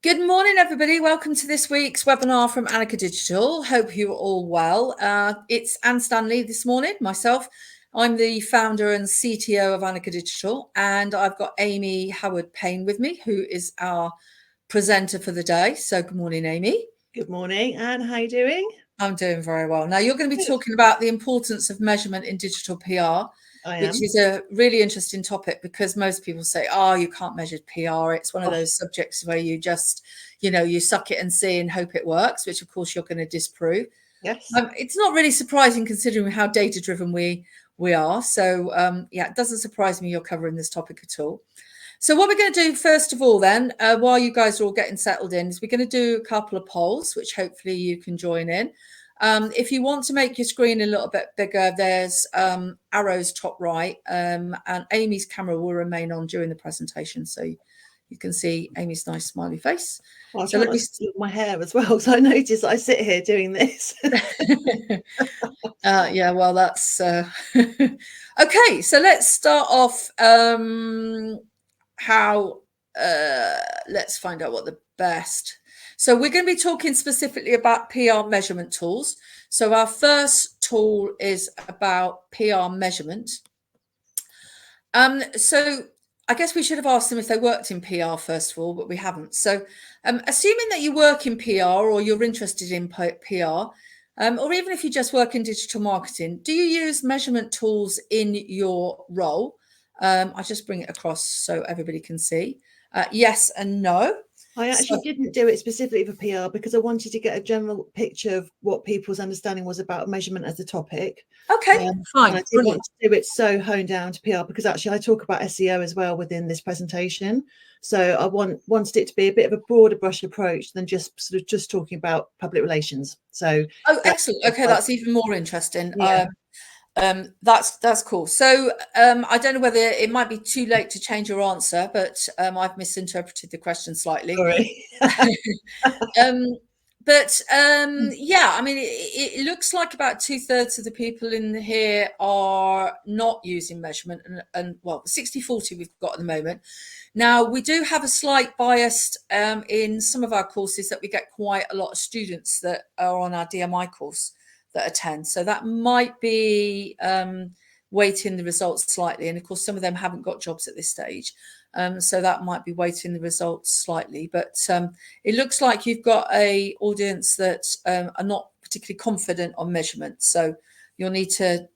Good morning, everybody. Welcome to this week's webinar from Annika Digital. Hope you're all well. It's Anne Stanley this morning, myself. I'm the founder and CTO of Annika Digital, and I've got Amy Howard-Payne with me, who is our presenter for the day. So good morning, Amy. Good morning, Anne. How are you doing? I'm doing very well. Now, you're going to be talking about the importance of measurement in digital PR. Which is a really interesting topic because most people say, oh, you can't measure PR. It's one of those subjects where you just, you suck it and see and hope it works, which of course you're going to disprove. Yes. It's not really surprising considering how data driven we are. So yeah, it doesn't surprise me you're covering this topic at all. So what we're going to do first of all then, while you guys are all getting settled in, is we're going to do a couple of polls, which hopefully you can join in. If you want to make your screen a little bit bigger, there's arrows top right, and Amy's camera will remain on during the presentation, so you can see Amy's nice smiley face. Well, so let me see my hair as well, so I notice I sit here doing this. Yeah, well, that's okay. So let's start off. Let's find out what the best. So we're going to be talking specifically about PR measurement tools. So our first tool is about PR measurement. So I guess we should have asked them if they worked in PR first of all, but we haven't. So assuming that you work in PR or you're interested in PR, or even if you just work in digital marketing, do you use measurement tools in your role? I just bring it across so everybody can see. Yes and no. I actually didn't do it specifically for PR because I wanted to get a general picture of what people's understanding was about measurement as a topic. Okay, fine. And I didn't want to do it so honed down to PR because actually I talk about SEO as well within this presentation. So I wanted it to be a bit of a broader brush approach than just sort of just talking about public relations. So excellent. Okay, that's even more interesting. Yeah. That's cool. So I don't know whether it might be too late to change your answer, but I've misinterpreted the question slightly. Sorry. Yeah, I mean, it looks like about 2/3 of the people in here are not using measurement, and well, 60-40 we've got at the moment. Now, we do have a slight bias in some of our courses that we get quite a lot of students that are on our DMI course that attend. So that might be weighting the results slightly. And of course, some of them haven't got jobs at this stage. So that might be weighting the results slightly. But it looks like you've got a audience that are not particularly confident on measurement. So you'll need to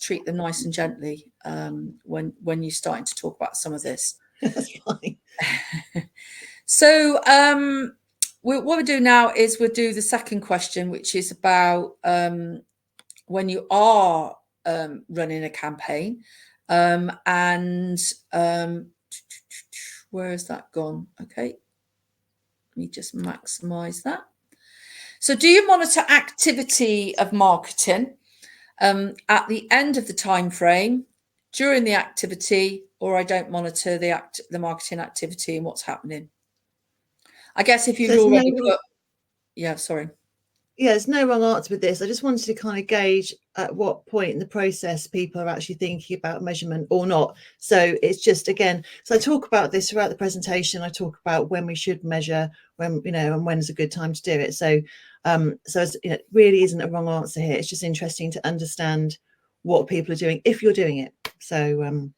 treat them nice and gently when you're starting to talk about some of this. That's fine. So what we'll do now is we'll do the second question, which is about when you are running a campaign, and where has that gone? Okay, let me just maximize that. So do you monitor activity of marketing at the end of the time frame, during the activity, or I don't monitor the marketing activity and what's happening? I guess if you've already put, yeah, sorry. Yeah, there's no wrong answer with this. I just wanted to kind of gauge at what point in the process people are actually thinking about measurement or not. So it's just, again, so I talk about this throughout the presentation. I talk about when we should measure, when, and when is a good time to do it. So, it really isn't a wrong answer here. It's just interesting to understand what people are doing if you're doing it. So,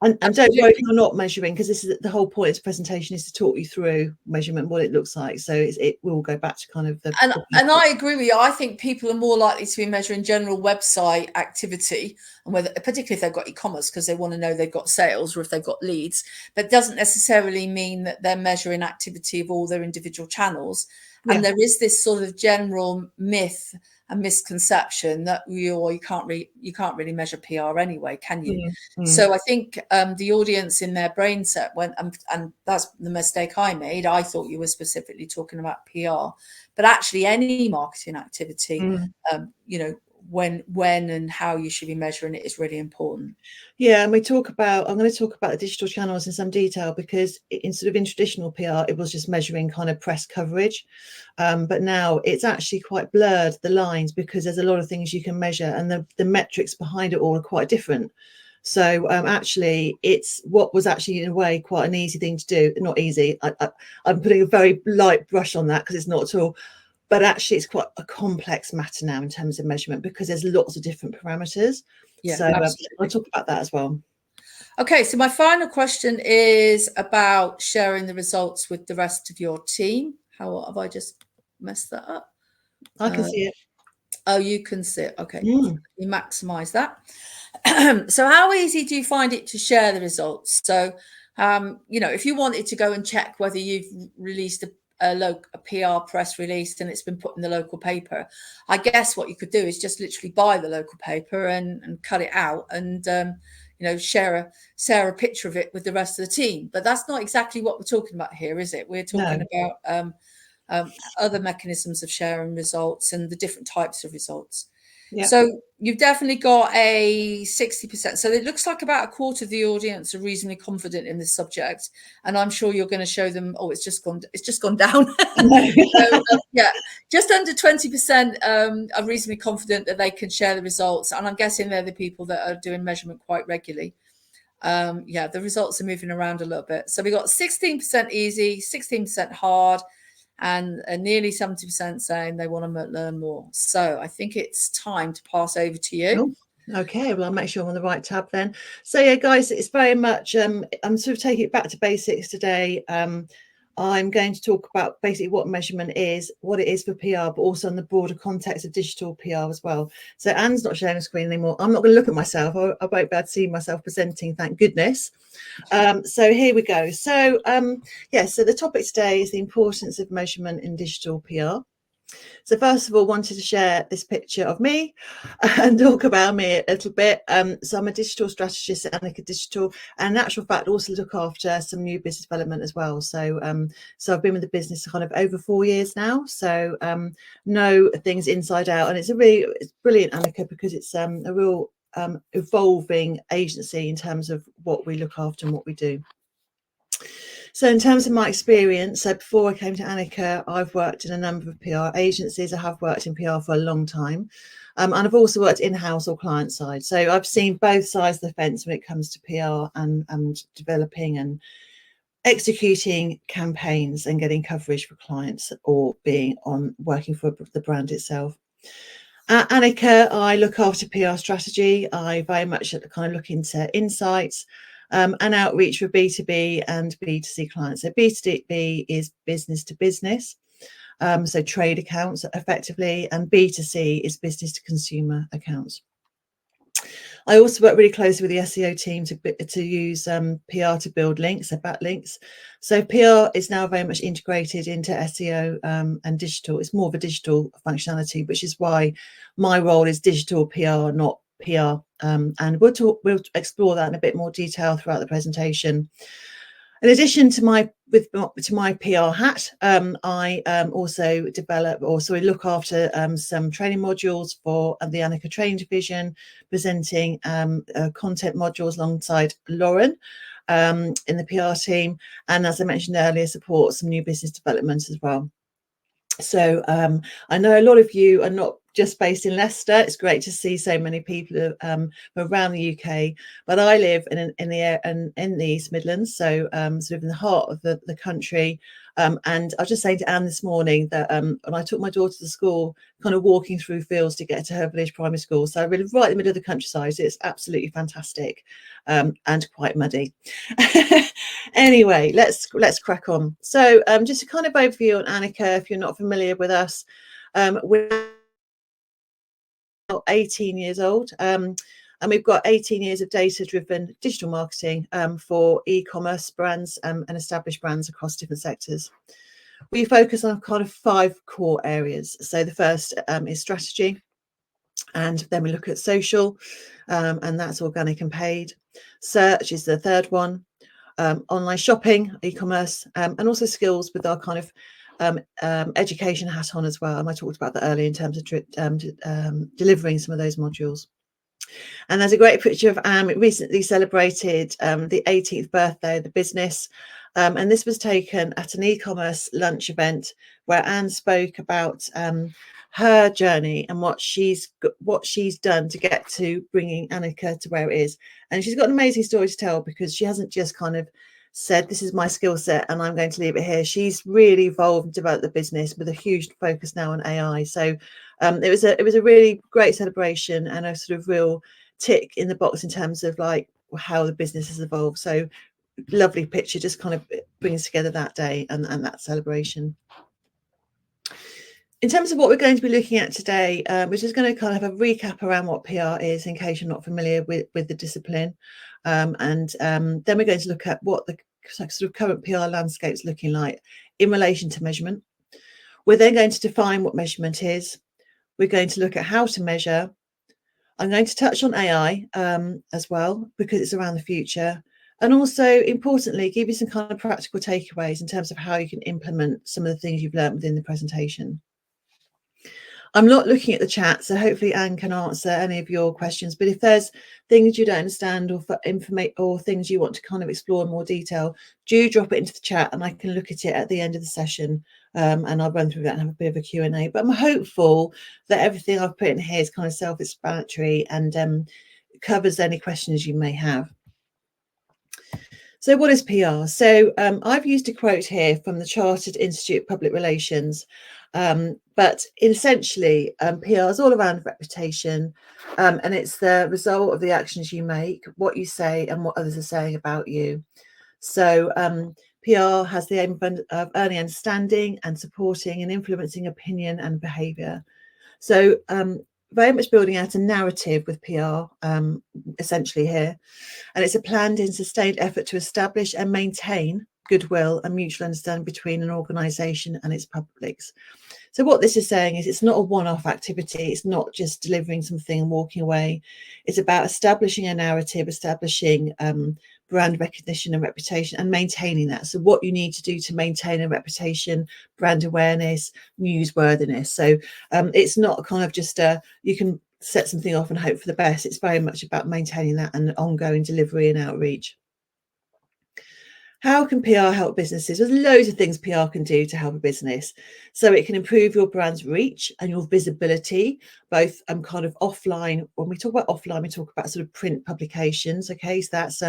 and don't worry if you're not measuring, because this is the whole point of this presentation is to talk you through measurement, what it looks like. So it will go back to kind of the... And I agree with you. I think people are more likely to be measuring general website activity, and whether, particularly if they've got e-commerce, because they want to know they've got sales or if they've got leads. But it doesn't necessarily mean that they're measuring activity of all their individual channels. And there is this sort of general myth and misconception that you can't really measure PR anyway, can you? Mm-hmm. So I think the audience in their brain set went, and that's the mistake I made. I thought you were specifically talking about PR, but actually any marketing activity, when and how you should be measuring it is really important. Yeah, and I'm going to talk about the digital channels in some detail, because in traditional PR, it was just measuring kind of press coverage. But now it's actually quite blurred, the lines, because there's a lot of things you can measure, and the metrics behind it all are quite different. So actually, it's what was actually in a way quite an easy thing to do. Not easy. I'm putting a very light brush on that because it's not at all. But actually, it's quite a complex matter now in terms of measurement because there's lots of different parameters. Yeah, So I'll talk about that as well. Okay, so my final question is about sharing the results with the rest of your team. How have I just messed that up? I can see it. Oh, you can see it. Okay, Mm. you maximize that. So how easy do you find it to share the results? So, if you wanted to go and check whether you've released a PR press release and it's been put in the local paper, I guess what you could do is just literally buy the local paper and cut it out and share a picture of it with the rest of the team. But that's not exactly what we're talking about here, is it? We're talking about other mechanisms of sharing results and the different types of results. Yep. So you've definitely got a 60%. So it looks like about a quarter of the audience are reasonably confident in this subject, and I'm sure you're going to show them. Oh, it's just gone down. So, yeah, just under 20% are reasonably confident that they can share the results, and I'm guessing they're the people that are doing measurement quite regularly. The results are moving around a little bit. So we got 16% easy, 16% hard, and nearly 70% saying they want to learn more. So I think it's time to pass over to you. Oh, okay, well, I'll make sure I'm on the right tab then. So yeah, guys, it's very much, I'm sort of taking it back to basics today. I'm going to talk about basically what measurement is, what it is for PR, but also in the broader context of digital PR as well. So Anne's not sharing a screen anymore. I'm not going to look at myself. I won't be able to see myself presenting, thank goodness. So here we go. So so the topic today is the importance of measurement in digital PR. So first of all, wanted to share this picture of me and talk about me a little bit. So I'm a digital strategist at Anika Digital, and in actual fact also look after some new business development as well. So I've been with the business kind of over 4 years now, so know things inside out, and it's brilliant, Anika, because it's a real evolving agency in terms of what we look after and what we do. So in terms of my experience, so before I came to Anika, I've worked in a number of PR agencies. I have worked in PR for a long time. And I've also worked in-house or client side. So I've seen both sides of the fence when it comes to PR and developing and executing campaigns and getting coverage for clients or working for the brand itself. At Anika, I look after PR strategy. I very much kind of look into insights and outreach for B2B and B2C clients. So B2B is business to business, so trade accounts effectively, and B2C is business to consumer accounts. I also work really closely with the SEO team to use PR to build links, so backlinks. So PR is now very much integrated into SEO and digital. It's more of a digital functionality, which is why my role is digital PR, not PR. And we'll explore that in a bit more detail throughout the presentation. In addition to my PR hat, I also look after some training modules for the Anika Training Division, presenting content modules alongside Lauren in the PR team, and as I mentioned earlier, support some new business development as well. So I know a lot of you are not just based in Leicester. It's great to see so many people around the UK, but I live in the East Midlands, so sort of in the heart of the country. And I was just saying to Anne this morning that when I took my daughter to school, kind of walking through fields to get to her village primary school, so really right in the middle of the countryside. So it's absolutely fantastic and quite muddy. Anyway, let's crack on. So just a kind of overview on Anika, if you're not familiar with us, we're 18 years old. And we've got 18 years of data-driven digital marketing for e-commerce brands and established brands across different sectors. We focus on kind of 5 core areas. So the first is strategy, and then we look at social, and that's organic and paid. Search is the third one. Online shopping, e-commerce, and also skills with our kind of education hat on as well. And I talked about that earlier in terms of delivering some of those modules. And there's a great picture of Anne. We recently celebrated the 18th birthday of the business. And this was taken at an e-commerce lunch event where Anne spoke about her journey and what she's done to get to bringing Annika to where it is. And she's got an amazing story to tell, because she hasn't just kind of said, this is my skill set and I'm going to leave it here. She's really evolved and developed the business with a huge focus now on AI. So it was a really great celebration and a sort of real tick in the box in terms of like how the business has evolved. So lovely picture, just kind of brings together that day and that celebration. In terms of what we're going to be looking at today, we're just going to kind of have a recap around what PR is, in case you're not familiar with the discipline. Then we're going to look at what the sort of current PR landscape is looking like in relation to measurement. We're then going to define what measurement is. We're going to look at how to measure. I'm going to touch on AI as well, because it's around the future. And also, importantly, give you some kind of practical takeaways in terms of how you can implement some of the things you've learned within the presentation. I'm not looking at the chat, so hopefully Anne can answer any of your questions. But if there's things you don't understand or things you want to kind of explore in more detail, do drop it into the chat and I can look at it at the end of the session, and I'll run through that and have a bit of a Q&A. But I'm hopeful that everything I've put in here is kind of self-explanatory and covers any questions you may have. So what is PR? So I've used a quote here from the Chartered Institute of Public Relations, but essentially PR is all around reputation, and it's the result of the actions you make, what you say and what others are saying about you. So PR has the aim of earning understanding and supporting and influencing opinion and behaviour. So very much building out a narrative with PR essentially here. And it's a planned and sustained effort to establish and maintain goodwill and mutual understanding between an organisation and its publics. So what this is saying is it's not a one-off activity. It's not just delivering something and walking away. It's about establishing a narrative, establishing brand recognition and reputation, and maintaining that. So what you need to do to maintain a reputation, brand awareness, newsworthiness. So it's not kind of just you can set something off and hope for the best. It's very much about maintaining that and ongoing delivery and outreach. How can PR help businesses? There's loads of things PR can do to help a business. So it can improve your brand's reach and your visibility, both kind of offline. When we talk about offline, we talk about sort of print publications. Okay, so that's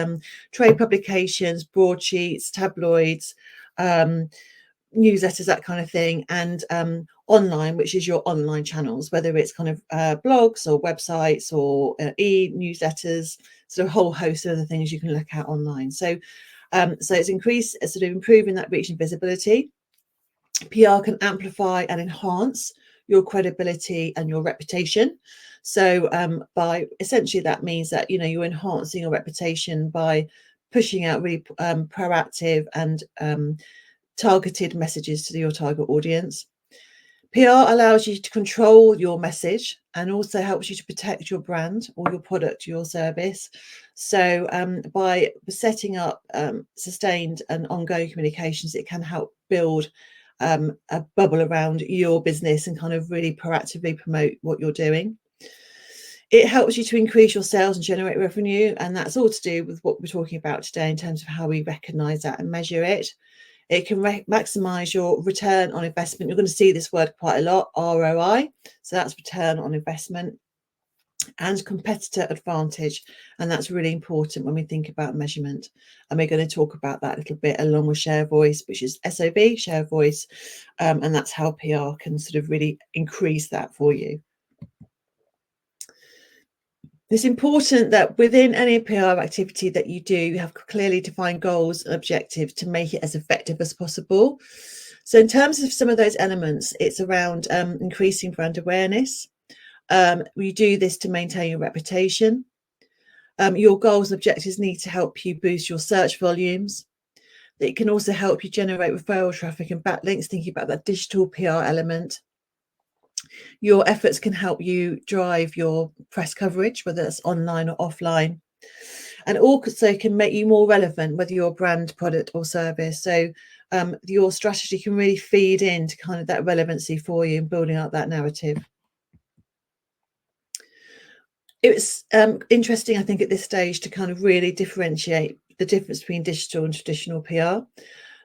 trade publications, broadsheets, tabloids, newsletters, that kind of thing, and online, which is your online channels, whether it's kind of blogs or websites or e-newsletters, sort of a whole host of other things you can look at online. So it's sort of improving that reach and visibility. PR can amplify and enhance your credibility and your reputation. So by essentially that means that you're enhancing your reputation by pushing out really proactive and targeted messages to your target audience. PR allows you to control your message and also helps you to protect your brand or your product, your service. So by setting up sustained and ongoing communications, it can help build a bubble around your business and kind of really proactively promote what you're doing. It helps you to increase your sales and generate revenue, and that's all to do with what we're talking about today in terms of how we recognise that and measure it. It can maximise your return on investment. You're going to see this word quite a lot, ROI. So that's return on investment, and competitor advantage. And that's really important when we think about measurement. And we're going to talk about that a little bit along with share voice, which is SOV, share voice. And that's how PR can sort of really increase that for you. It's important that within any PR activity that you do, you have clearly defined goals and objectives to make it as effective as possible. So in terms of some of those elements, it's around increasing brand awareness. We do this to maintain your reputation. Your goals and objectives need to help you boost your search volumes. It can also help you generate referral traffic and backlinks, thinking about that digital PR element. Your efforts can help you drive your press coverage, whether it's online or offline, and also can make you more relevant, whether you're a brand, product or service. So your strategy can really feed into kind of that relevancy for you and building up that narrative. It's interesting, I think, at this stage to kind of really differentiate the difference between digital and traditional PR.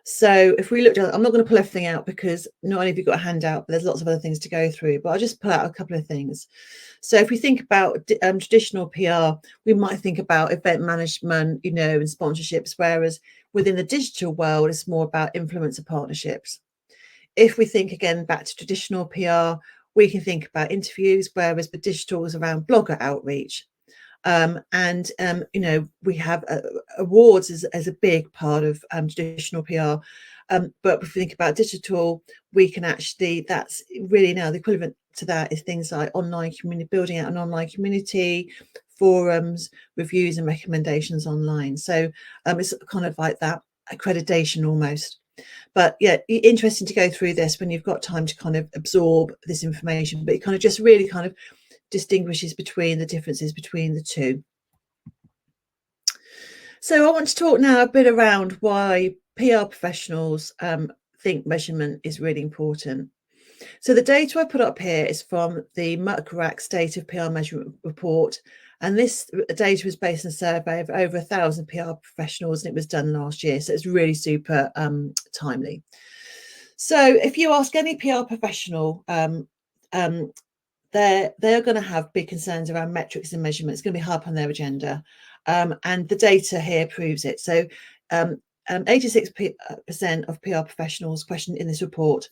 So if we look at, I'm not going to pull everything out because not only have you got a handout, but there's lots of other things to go through, but I'll just pull out a couple of things. So if we think about traditional PR, we might think about event management, you know, and sponsorships, whereas within the digital world, it's more about influencer partnerships. If we think again back to traditional PR, we can think about interviews, whereas the digital is around blogger outreach. You know, we have awards as a big part of traditional PR. But if we think about digital, we can actually, that's really now the equivalent to that is things like online community, building out an online community, forums, reviews and recommendations online. So it's kind of like that accreditation almost. But yeah, interesting to go through this when you've got time to kind of absorb this information, but it kind of just really kind of distinguishes between the differences between the two. So I want to talk now a bit around why PR professionals think measurement is really important. So the data I put up here is from the Muckrack State of PR Measurement Report. And this data was based on a survey of over 1,000 PR professionals, and it was done last year. So it's really super timely. So if you ask any PR professional, they're going to have big concerns around metrics and measurement. It's going to be high up on their agenda. And the data here proves it. So 86% of PR professionals questioned in this report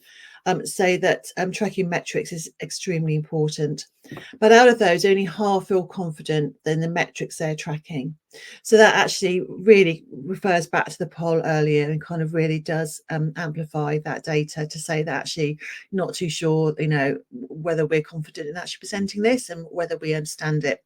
say that tracking metrics is extremely important. But out of those, only half feel confident in the metrics they're tracking. So that actually really refers back to the poll earlier and kind of really does amplify that data to say that actually not too sure, you know, whether we're confident in actually presenting this and whether we understand it.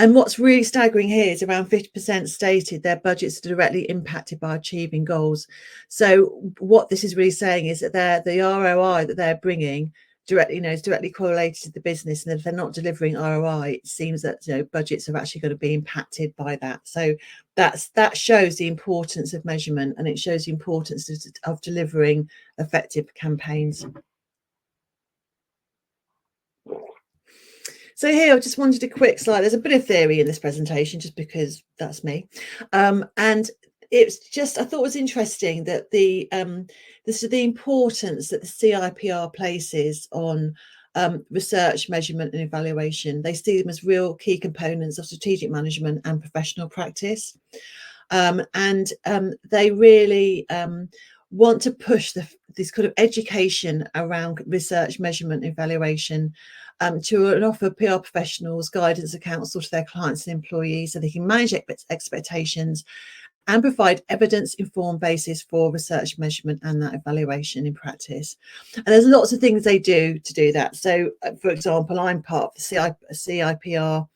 And what's really staggering here is around 50% stated their budgets are directly impacted by achieving goals. So what this is really saying is that the ROI that they're bringing directly, you know, is directly correlated to the business. And if they're not delivering ROI, it seems that, you know, budgets are actually going to be impacted by that. So that shows the importance of measurement, and it shows the importance of delivering effective campaigns. So here, I just wanted a quick slide. There's a bit of theory in this presentation, just because that's me. And it's just, I thought it was interesting that the importance that the CIPR places on research, measurement and evaluation. They see them as real key components of strategic management and professional practice. They really want to push this kind of education around research, measurement, evaluation to offer PR professionals guidance and counsel to their clients and employees so they can manage expectations and provide evidence-informed basis for research, measurement and that evaluation in practice. And there's lots of things they do to do that. So, for example, I'm part of the CIPR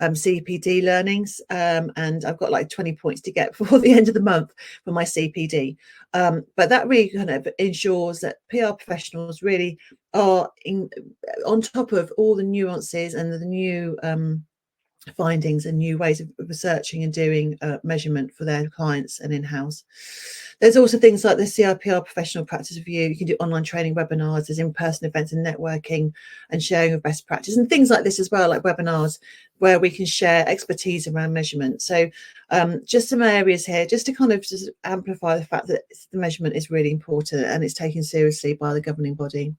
CPD learnings, and I've got like 20 points to get before the end of the month for my CPD. But that really kind of ensures that PR professionals really are on top of all the nuances and the new findings and new ways of researching and doing measurement for their clients and in-house. There's also things like the CIPR professional practice review. You can do online training, webinars, there's in-person events and networking and sharing of best practice and things like this as well, like webinars where we can share expertise around measurement. So just some areas here just to kind of just amplify the fact that the measurement is really important and it's taken seriously by the governing body.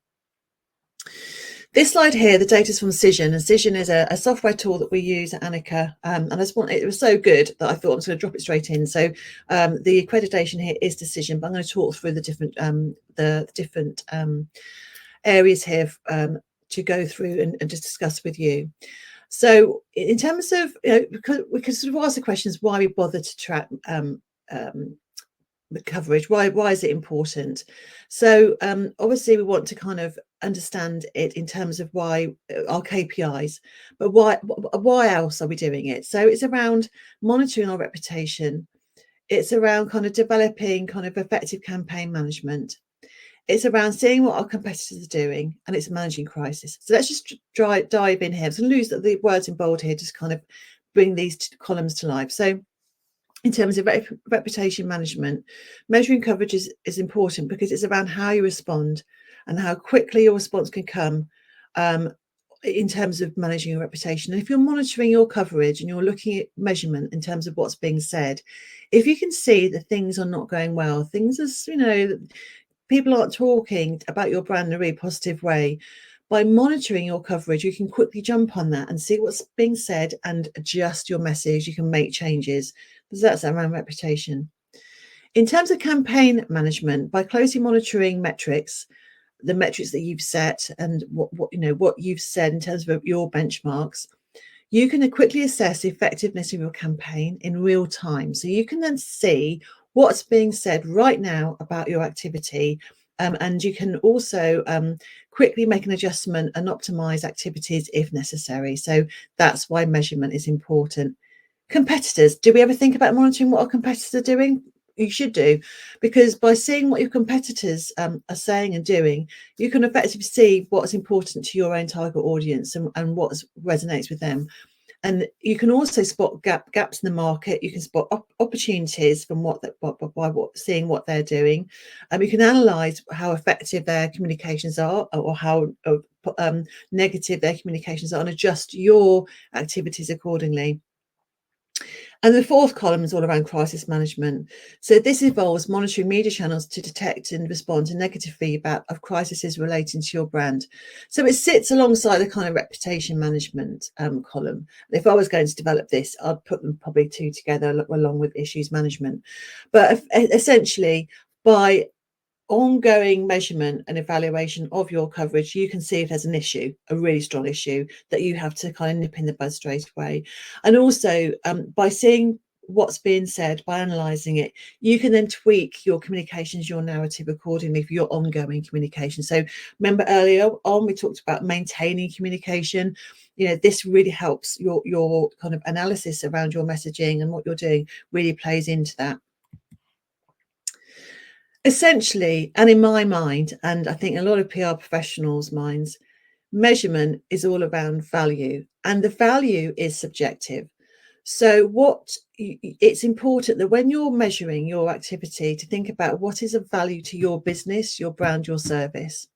This slide here, the data is from Cision, and Cision is a software tool that we use at Annika, and it was so good that I thought I was going to drop it straight in. So the accreditation here is to Cision, but I'm going to talk through the different areas here to go through and just discuss with you. So in terms of, you know, because we can sort of ask the questions why we bother to track the coverage, why is it important? So obviously we want to kind of understand it in terms of why our KPIs, but why else are we doing it? So it's around monitoring our reputation, it's around kind of developing kind of effective campaign management, it's around seeing what our competitors are doing, and it's managing crisis. So let's just dive in here. So lose the words in bold here, just kind of bring these columns to life. So in terms of reputation management, measuring coverage is important because it's around how you respond and how quickly your response can come in terms of managing your reputation. And if you're monitoring your coverage and you're looking at measurement in terms of what's being said, if you can see that things are not going well, things as, you know, people aren't talking about your brand in a really positive way, by monitoring your coverage, you can quickly jump on that and see what's being said and adjust your message. You can make changes, because that's around reputation. In terms of campaign management, by closely monitoring metrics, the metrics that you've set and what you've said in terms of your benchmarks, you can quickly assess the effectiveness of your campaign in real time. So you can then see what's being said right now about your activity, and you can also quickly make an adjustment and optimize activities if necessary. So that's why measurement is important. Competitors, do we ever think about monitoring what our competitors are doing? You should do, because by seeing what your competitors are saying and doing, you can effectively see what's important to your own target audience and what resonates with them. And you can also spot gaps in the market. You can spot opportunities from seeing what they're doing. You can analyze how effective their communications are, or how negative their communications are, and adjust your activities accordingly. And the fourth column is all around crisis management. So this involves monitoring media channels to detect and respond to negative feedback of crises relating to your brand. So it sits alongside the kind of reputation management column. If I was going to develop this, I'd put them probably two together along with issues management. But essentially, by ongoing measurement and evaluation of your coverage, you can see if there's an issue, a really strong issue that you have to kind of nip in the bud straight away. And also by seeing what's being said, by analysing it, you can then tweak your communications, your narrative accordingly for your ongoing communication. So remember earlier on, we talked about maintaining communication. You know, this really helps your kind of analysis around your messaging, and what you're doing really plays into that. Essentially, and in my mind, and I think a lot of PR professionals' minds, measurement is all around value, and the value is subjective. So it's important that when you're measuring your activity, to think about what is of value to your business, your brand, your service.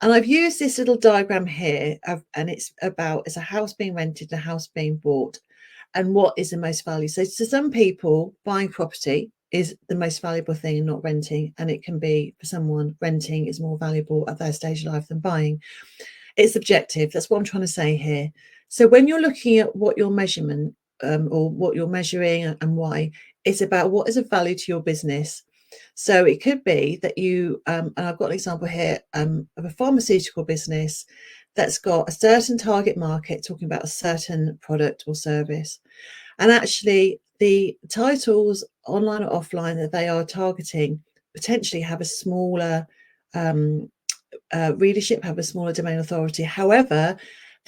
And I've used this little diagram here, and it's a house being rented, a house being bought, and what is the most value. So to some people, buying property is the most valuable thing, and not renting. And it can be, for someone, renting is more valuable at their stage of life than buying. It's subjective. That's what I'm trying to say here. So when you're looking at what your measurement or what you're measuring and why, it's about what is of value to your business. So it could be that you, and I've got an example here of a pharmaceutical business that's got a certain target market, talking about a certain product or service. And actually, the titles, online or offline, that they are targeting potentially have a smaller readership, have a smaller domain authority. However,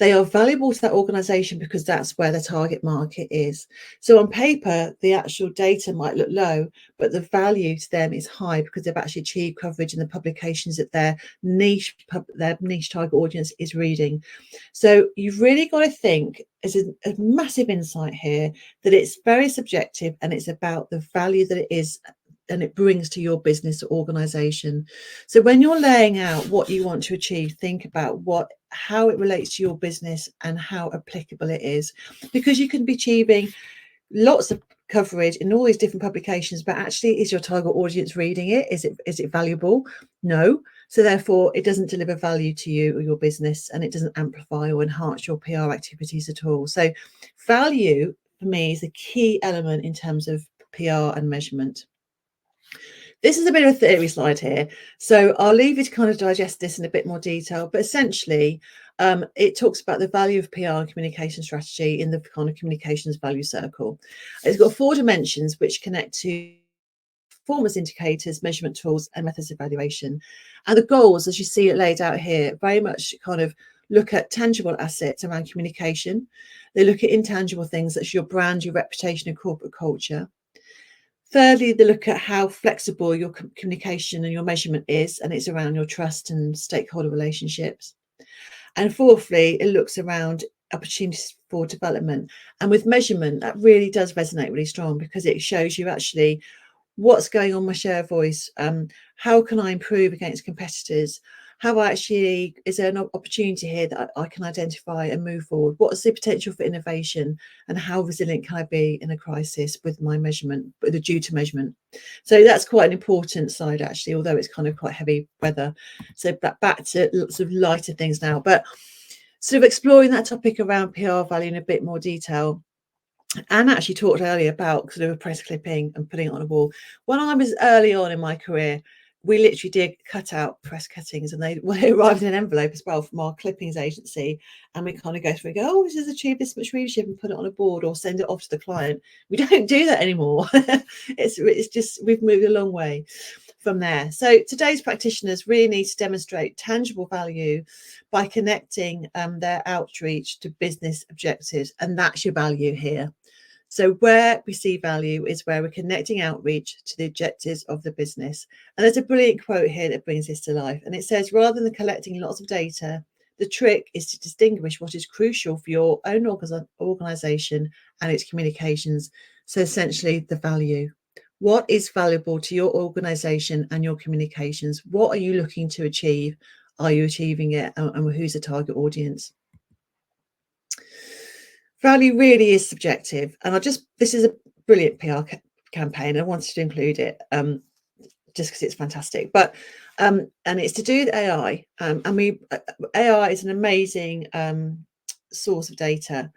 they are valuable to that organization because that's where the target market is. So on paper, the actual data might look low, but the value to them is high because they've actually achieved coverage in the publications that their niche target audience is reading. So you've really got to think, as a massive insight here, that it's very subjective, and it's about the value that it is and it brings to your business or organization. So when you're laying out what you want to achieve, think about how it relates to your business and how applicable it is, because you can be achieving lots of coverage in all these different publications, but actually, is your target audience reading it? Is it valuable? No. So therefore, it doesn't deliver value to you or your business, and it doesn't amplify or enhance your PR activities at all. So value for me is a key element in terms of PR and measurement. This is a bit of a theory slide here, so I'll leave you to kind of digest this in a bit more detail. But essentially, it talks about the value of PR and communication strategy in the kind of communications value circle. It's got 4 dimensions which connect to performance indicators, measurement tools, and methods of evaluation. And the goals, as you see it laid out here, very much kind of look at tangible assets around communication. They look at intangible things, such as your brand, your reputation, and corporate culture. Thirdly, they look at how flexible your communication and your measurement is, and it's around your trust and stakeholder relationships. And fourthly, it looks around opportunities for development. And with measurement, that really does resonate really strong, because it shows you actually what's going on with my share of voice, how can I improve against competitors, how actually is there an opportunity here that I can identify and move forward? What is the potential for innovation, and how resilient can I be in a crisis with my measurement, due to measurement? So that's quite an important side actually, although it's kind of quite heavy weather. So back to lots of lighter things now, but sort of exploring that topic around PR value in a bit more detail. Anne actually talked earlier about sort of a press clipping and putting it on a wall. When I was early on in my career, we literally did cut out press cuttings, and they arrived in an envelope as well from our clippings agency. And we kind of go through and go, oh, this has achieved this much readership, and put it on a board or send it off to the client. We don't do that anymore. It's just, we've moved a long way from there. So today's practitioners really need to demonstrate tangible value by connecting their outreach to business objectives. And that's your value here. So where we see value is where we're connecting outreach to the objectives of the business. And there's a brilliant quote here that brings this to life. And it says, rather than collecting lots of data, the trick is to distinguish what is crucial for your own organization and its communications. So essentially the value. What is valuable to your organization and your communications? What are you looking to achieve? Are you achieving it? And who's the target audience? Value really is subjective, and this is a brilliant PR campaign. I wanted to include it just because it's fantastic. But and it's to do with AI. AI is an amazing source of data,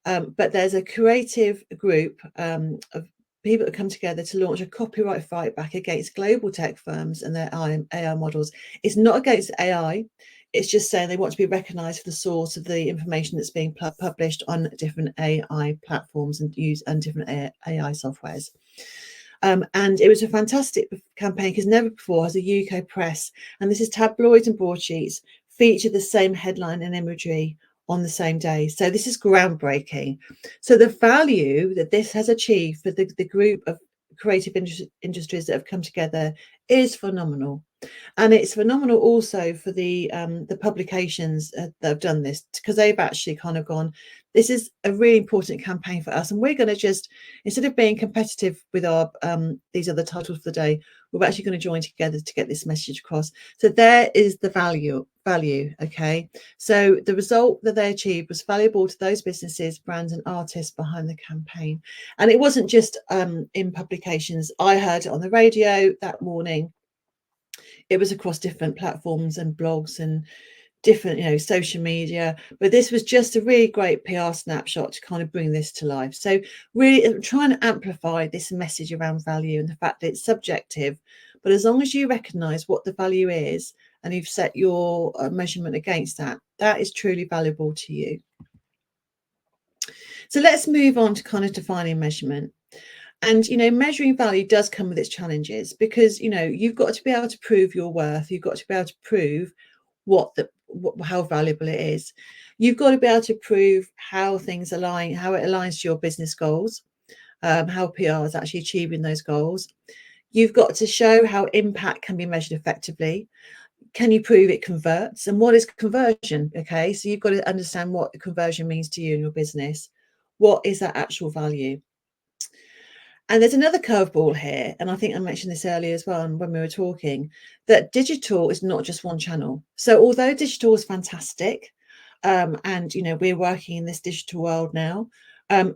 but there's a creative group of people that come together to launch a copyright fight back against global tech firms and their AI models. It's not against AI. It's just saying they want to be recognised for the source of the information that's being published on different AI platforms and different AI softwares. And it was a fantastic campaign because never before has a UK press, and this is tabloids and broadsheets, featured the same headline and imagery on the same day. So this is groundbreaking. So the value that this has achieved for the group of creative industries that have come together is phenomenal. And it's phenomenal also for the publications that have done this, because they've actually kind of gone, this is a really important campaign for us, and we're going to just, instead of being competitive with our these other titles for the day, we're actually going to join together to get this message across. So there is the value. Okay, so the result that they achieved was valuable to those businesses, brands and artists behind the campaign. And it wasn't just in publications. I heard it on the radio that morning. It was across different platforms and blogs and different, social media. But this was just a really great PR snapshot to kind of bring this to life. So really trying to amplify this message around value and the fact that it's subjective. But as long as you recognise what the value is and you've set your measurement against that, that is truly valuable to you. So let's move on to kind of defining measurement. And, measuring value does come with its challenges because, you've got to be able to prove your worth. You've got to be able to prove how valuable it is. You've got to be able to prove how things align, how it aligns to your business goals, how PR is actually achieving those goals. You've got to show how impact can be measured effectively. Can you prove it converts? And what is conversion? Okay, so you've got to understand what conversion means to you and your business. What is that actual value? And there's another curveball here, and I think I mentioned this earlier as well when we were talking, that digital is not just one channel. So although digital is fantastic, and we're working in this digital world now,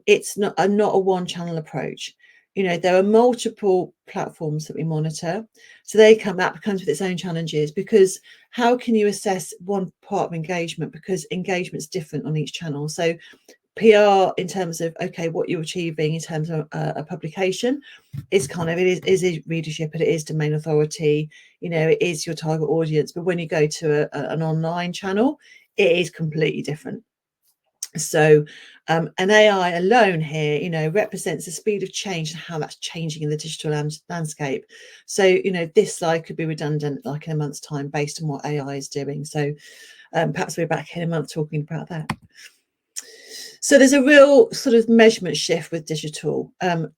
it's not a one channel approach. There are multiple platforms that we monitor, so that comes with its own challenges, because how can you assess one part of engagement, because engagement's different on each channel. So PR in terms of, okay, what you're achieving in terms of a publication is it is readership, and it is domain authority, it is your target audience. But when you go to an online channel, it is completely different. So an AI alone here, represents the speed of change and how that's changing in the digital landscape. So, this slide could be redundant like in a month's time based on what AI is doing. So perhaps we're back in a month talking about that. So there's a real sort of measurement shift with digital, and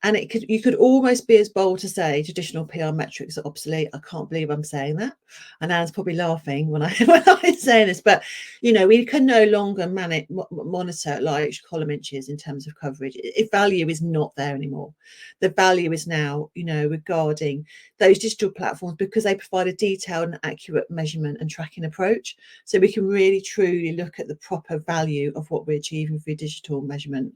you could almost be as bold to say traditional PR metrics are obsolete. I can't believe I'm saying that, and Anne's probably laughing when I'm saying this, but we can no longer monitor large column inches in terms of coverage. If value is not there anymore, the value is now regarding those digital platforms, because they provide a detailed and accurate measurement and tracking approach, so we can really truly look at the proper value of what we're achieving through digital measurement.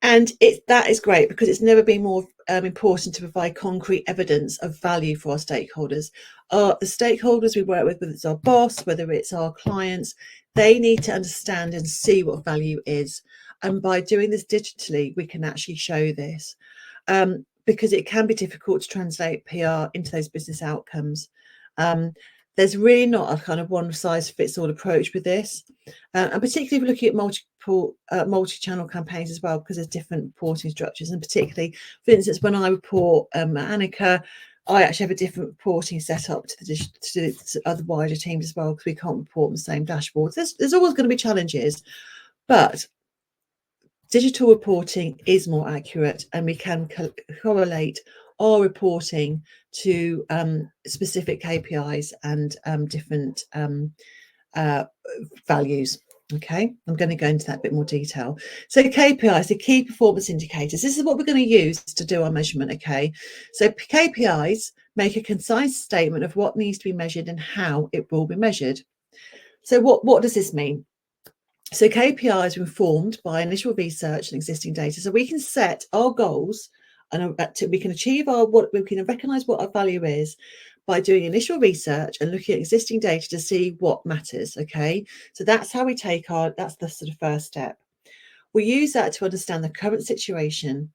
And that is great, because it's never been more important to provide concrete evidence of value for our stakeholders. The stakeholders we work with, whether it's our boss, whether it's our clients, they need to understand and see what value is. And by doing this digitally, we can actually show this, because it can be difficult to translate PR into those business outcomes. There's really not a kind of one size fits all approach with this, and particularly if we're looking at multi-channel campaigns as well, because there's different reporting structures. And particularly, for instance, when I report at Annika, I actually have a different reporting set up to the other wider teams as well, because we can't report on the same dashboards. There's always going to be challenges, but digital reporting is more accurate, and we can correlate our reporting to specific KPIs and different values. Okay, I'm going to go into that a bit more detail. So KPIs, the key performance indicators, this is what we're going to use to do our measurement. Okay, so KPIs make a concise statement of what needs to be measured and how it will be measured. So what does this mean? So KPIs are informed by initial research and existing data, so we can set our goals and we can achieve we can recognize what our value is by doing initial research and looking at existing data to see what matters. Okay, so that's how we that's the sort of first step. We use that to understand the current situation.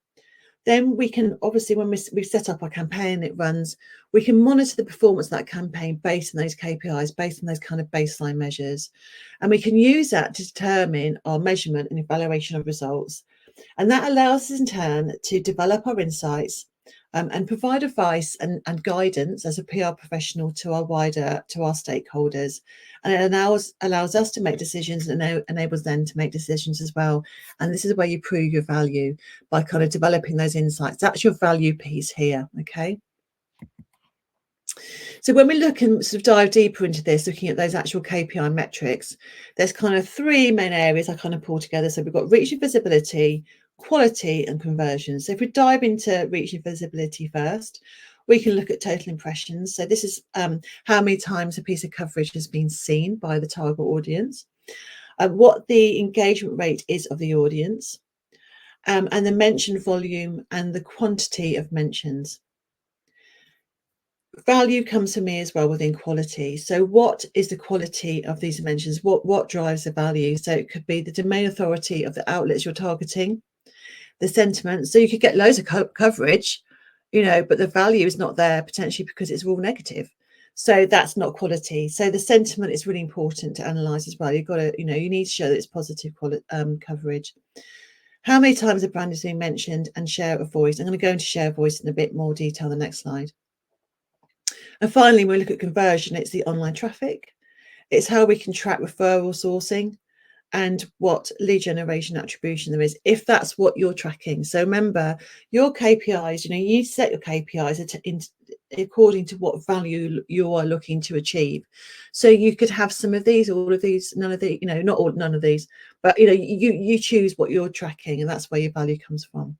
Then we can, obviously, when we've set up our campaign, it runs, we can monitor the performance of that campaign based on those KPIs, based on those kind of baseline measures. And we can use that to determine our measurement and evaluation of results. And that allows us in turn to develop our insights and provide advice and guidance as a PR professional to our stakeholders. And it allows us to make decisions, and enables them to make decisions as well. And this is where you prove your value, by kind of developing those insights. That's your value piece here. Okay. So when we look and sort of dive deeper into this, looking at those actual KPI metrics, there's kind of three main areas I kind of pull together. So we've got reach and visibility, quality, and conversion. So if we dive into reach and visibility first, we can look at total impressions. So this is how many times a piece of coverage has been seen by the target audience, what the engagement rate is of the audience, and the mention volume and the quantity of mentions. Value comes to me as well within quality. So what is the quality of these mentions? What drives the value? So it could be the domain authority of the outlets you're targeting, the sentiment. So you could get loads of coverage, but the value is not there, potentially because it's all negative. So that's not quality. So the sentiment is really important to analyze as well. You've got to, you need to show that it's positive coverage. How many times a brand is being mentioned, and share of voice. I'm going to go into share of voice in a bit more detail in the next slide. And finally, when we look at conversion, it's the online traffic. It's how we can track referral sourcing and what lead generation attribution there is, if that's what you're tracking. So remember, your KPIs, you set your KPIs according to what value you are looking to achieve. So you could have some of these, all of these, none of the, none of these, but you choose what you're tracking, and that's where your value comes from.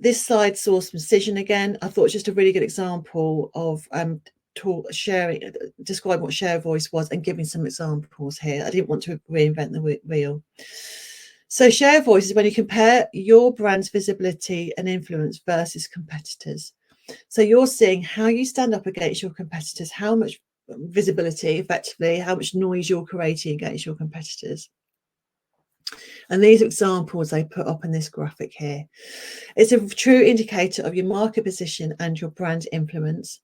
This slide sourced from Cision again. I thought it's just a really good example of describing what share of voice was and giving some examples here. I didn't want to reinvent the wheel. So share of voice is when you compare your brand's visibility and influence versus competitors. So you're seeing how you stand up against your competitors, how much visibility, effectively, how much noise you're creating against your competitors. And these examples I put up in this graphic here. It's a true indicator of your market position and your brand influence.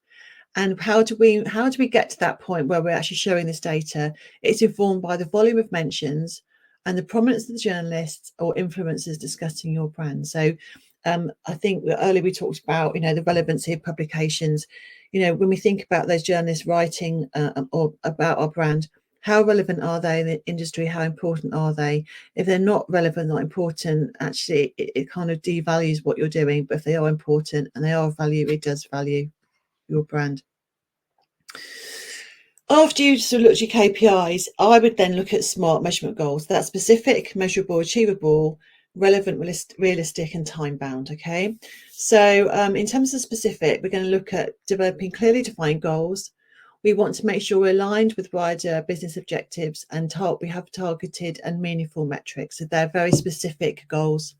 And how do we get to that point where we're actually showing this data? It's informed by the volume of mentions and the prominence of the journalists or influencers discussing your brand. So I think earlier we talked about, the relevancy of publications. When we think about those journalists writing or about our brand, How relevant are they in the industry? How important are they? If they're not relevant, not important, actually it kind of devalues what you're doing. But if they are important and they are value, it does value your brand. After you sort of looked at your KPIs, I would then look at SMART measurement goals. That's specific, measurable, achievable, relevant, realistic, and time bound. Okay, so in terms of specific, we're going to look at developing clearly defined goals. We want to make sure we're aligned with wider business objectives and we have targeted and meaningful metrics. So they're very specific goals.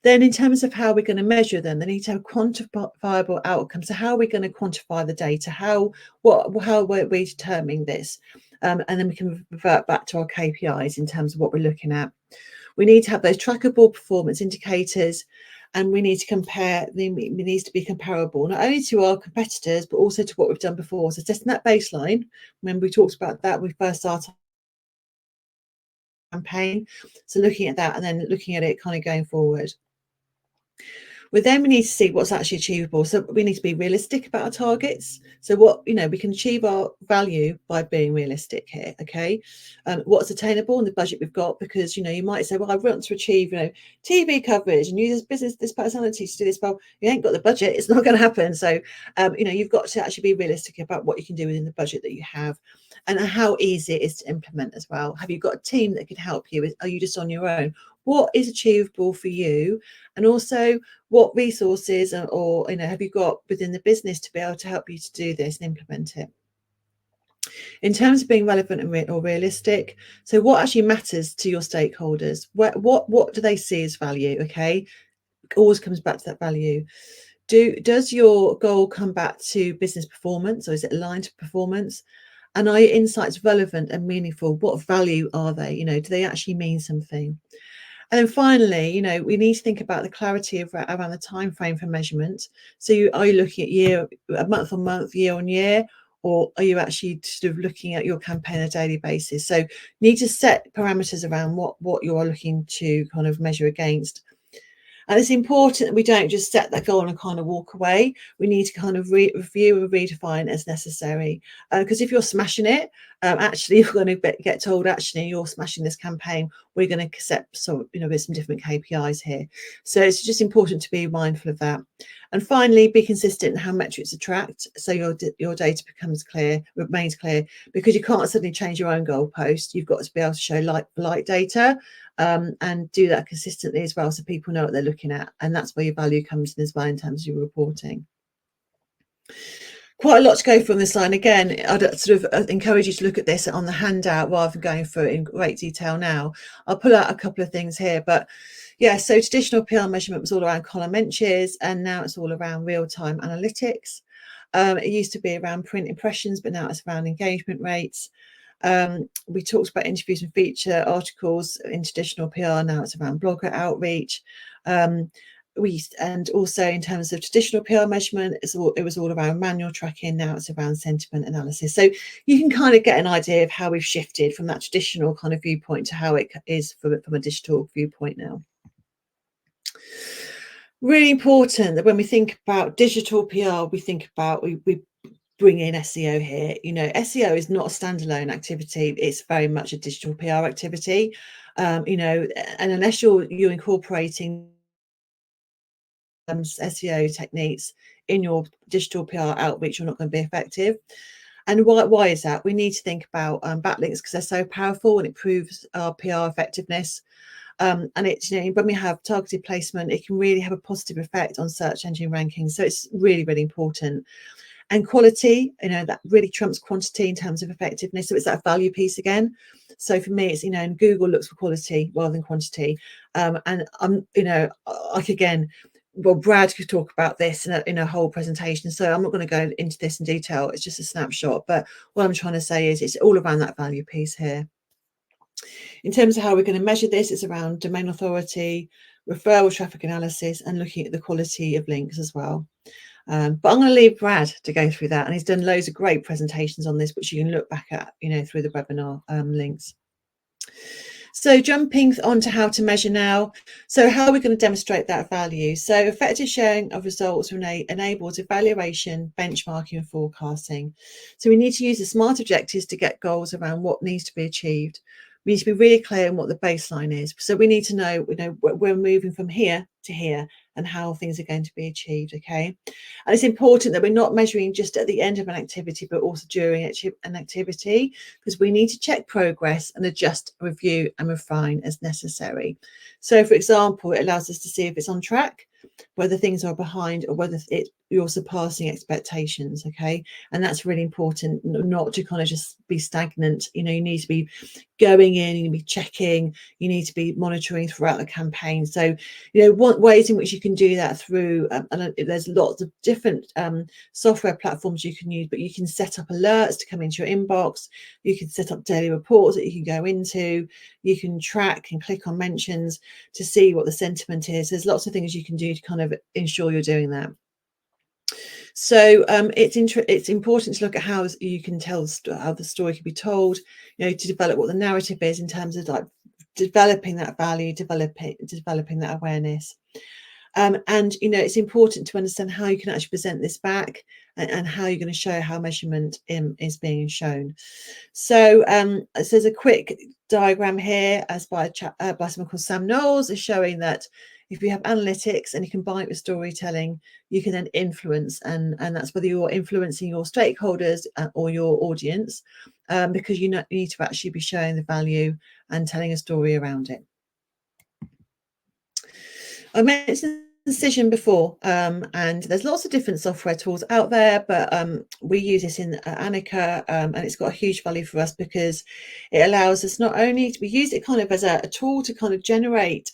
Then in terms of how we're going to measure them, they need to have quantifiable outcomes. So how are we going to quantify the data? How are we determining this? And then we can revert back to our KPIs in terms of what we're looking at. We need to have those trackable performance indicators, and we need to compare. It needs to be comparable not only to our competitors but also to what we've done before. So testing that baseline. Remember we talked about that when we first started campaign. So looking at that and then looking at it kind of going forward. We need to see what's actually achievable. So we need to be realistic about our targets. So we can achieve our value by being realistic here. Okay. What's attainable in the budget we've got, because, you might say, well, I want to achieve, TV coverage and use this personality to do this. Well, you ain't got the budget. It's not going to happen. So, you've got to actually be realistic about what you can do within the budget that you have and how easy it is to implement as well. Have you got a team that can help you? Are you just on your own? What is achievable for you? And also, what resources or have you got within the business to be able to help you to do this and implement it? In terms of being relevant or realistic, so what actually matters to your stakeholders? What do they see as value? Okay, it always comes back to that value. Does your goal come back to business performance, or is it aligned to performance? And are your insights relevant and meaningful? What value are they? Do they actually mean something? And then finally, we need to think about the clarity around the time frame for measurement. So are you looking at month on month, year on year, or are you actually sort of looking at your campaign on a daily basis? So you need to set parameters around what you are looking to kind of measure against. And it's important that we don't just set that goal and kind of walk away. We need to kind of review and redefine as necessary. Because if you're smashing it, actually you're going to get told, actually, you're smashing this campaign. We're going to set with some different KPIs here. So it's just important to be mindful of that. And finally, be consistent in how metrics are tracked, so your data remains clear, because you can't suddenly change your own goalpost. You've got to be able to show like data. And do that consistently as well, so people know what they're looking at, and that's where your value comes in as well in terms of your reporting. Quite a lot to go through on this line. Again, I'd sort of encourage you to look at this on the handout rather than going through it in great detail now. I'll pull out a couple of things here, but yeah, so traditional PR measurement was all around column inches, and now it's all around real-time analytics. It used to be around print impressions, but now it's around engagement rates. We talked about interviews and feature articles in traditional PR. Now it's around blogger outreach. And also in terms of traditional PR measurement, it was all around manual tracking. Now it's around sentiment analysis. So you can kind of get an idea of how we've shifted from that traditional kind of viewpoint to how it is from a digital viewpoint now. Really important that when we think about digital PR, we think about we bring in SEO here. SEO is not a standalone activity. It's very much a digital PR activity. And unless you're incorporating SEO techniques in your digital PR outreach, you're not going to be effective. And why is that? We need to think about backlinks, because they're so powerful and it proves our PR effectiveness. And it's, when we have targeted placement, it can really have a positive effect on search engine rankings. So it's really, really important. And quality, that really trumps quantity in terms of effectiveness. So it's that value piece again. So for me, it's, and Google looks for quality rather than quantity. And I'm, Brad could talk about this in a whole presentation. So I'm not going to go into this in detail. It's just a snapshot. But what I'm trying to say is it's all around that value piece here. In terms of how we're going to measure this, it's around domain authority, referral traffic analysis, and looking at the quality of links as well. But I'm going to leave Brad to go through that, and he's done loads of great presentations on this, which you can look back at, through the webinar links. So jumping on to how to measure now. So how are we going to demonstrate that value? So effective sharing of results enables evaluation, benchmarking and forecasting. So we need to use the SMART objectives to get goals around what needs to be achieved. We need to be really clear on what the baseline is. So we need to know, we're moving from here to here and how things are going to be achieved, okay? And it's important that we're not measuring just at the end of an activity, but also during an activity, because we need to check progress and adjust, review and refine as necessary. So for example, it allows us to see if it's on track, whether things are behind, or whether you're surpassing expectations, okay? And that's really important, not to kind of just be stagnant. You need to be going in, you need to be checking, you need to be monitoring throughout the campaign. So ways in which you can do that through and there's lots of different software platforms you can use, but you can set up alerts to come into your inbox, you can set up daily reports that you can go into, you can track and click on mentions to see what the sentiment is. There's lots of things you can do to kind of ensure you're doing that. So it's important to look at how you can tell how the story can be told, to develop what the narrative is in terms of like developing that value, developing that awareness. And it's important to understand how you can actually present this back and how you're going to show how measurement is being shown. So there's a quick diagram here as by someone called Sam Knowles, is showing that if you have analytics and you combine it with storytelling, you can then influence, and that's whether you're influencing your stakeholders or your audience, because you need to actually be showing the value and telling a story around it. I mentioned Cision before, and there's lots of different software tools out there, but we use this in Annika, and it's got a huge value for us because it allows us not only to use it kind of as a tool to kind of generate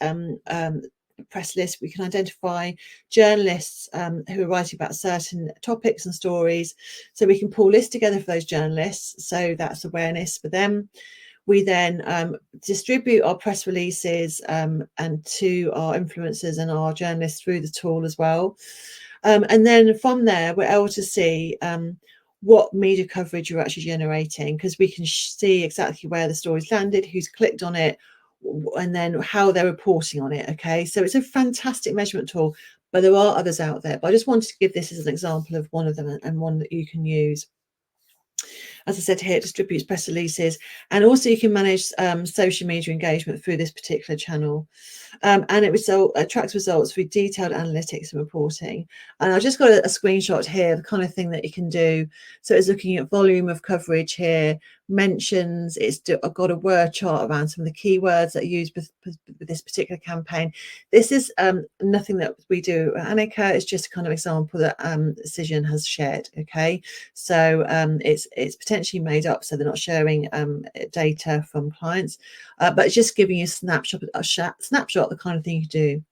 press lists. We can identify journalists who are writing about certain topics and stories, so we can pull lists together for those journalists, so that's awareness for them. We then distribute our press releases and to our influencers and our journalists through the tool as well. And then from there, we're able to see what media coverage you're actually generating, because we can see exactly where the story's landed, who's clicked on it, and then how they're reporting on it. Okay, so it's a fantastic measurement tool, but there are others out there. But I just wanted to give this as an example of one of them and one that you can use. As I said here, it distributes press releases, and also you can manage social media engagement through this particular channel. And it tracks results through detailed analytics and reporting. And I've just got a screenshot here, the kind of thing that you can do. So it's looking at volume of coverage here, mentions. I've got a word chart around some of the keywords that are used with this particular campaign. This is nothing that we do at Annika. It's just a kind of example that Cision has shared. Okay, so it's potentially made up, so they're not sharing data from clients, but it's just giving you a snapshot, the kind of thing you do.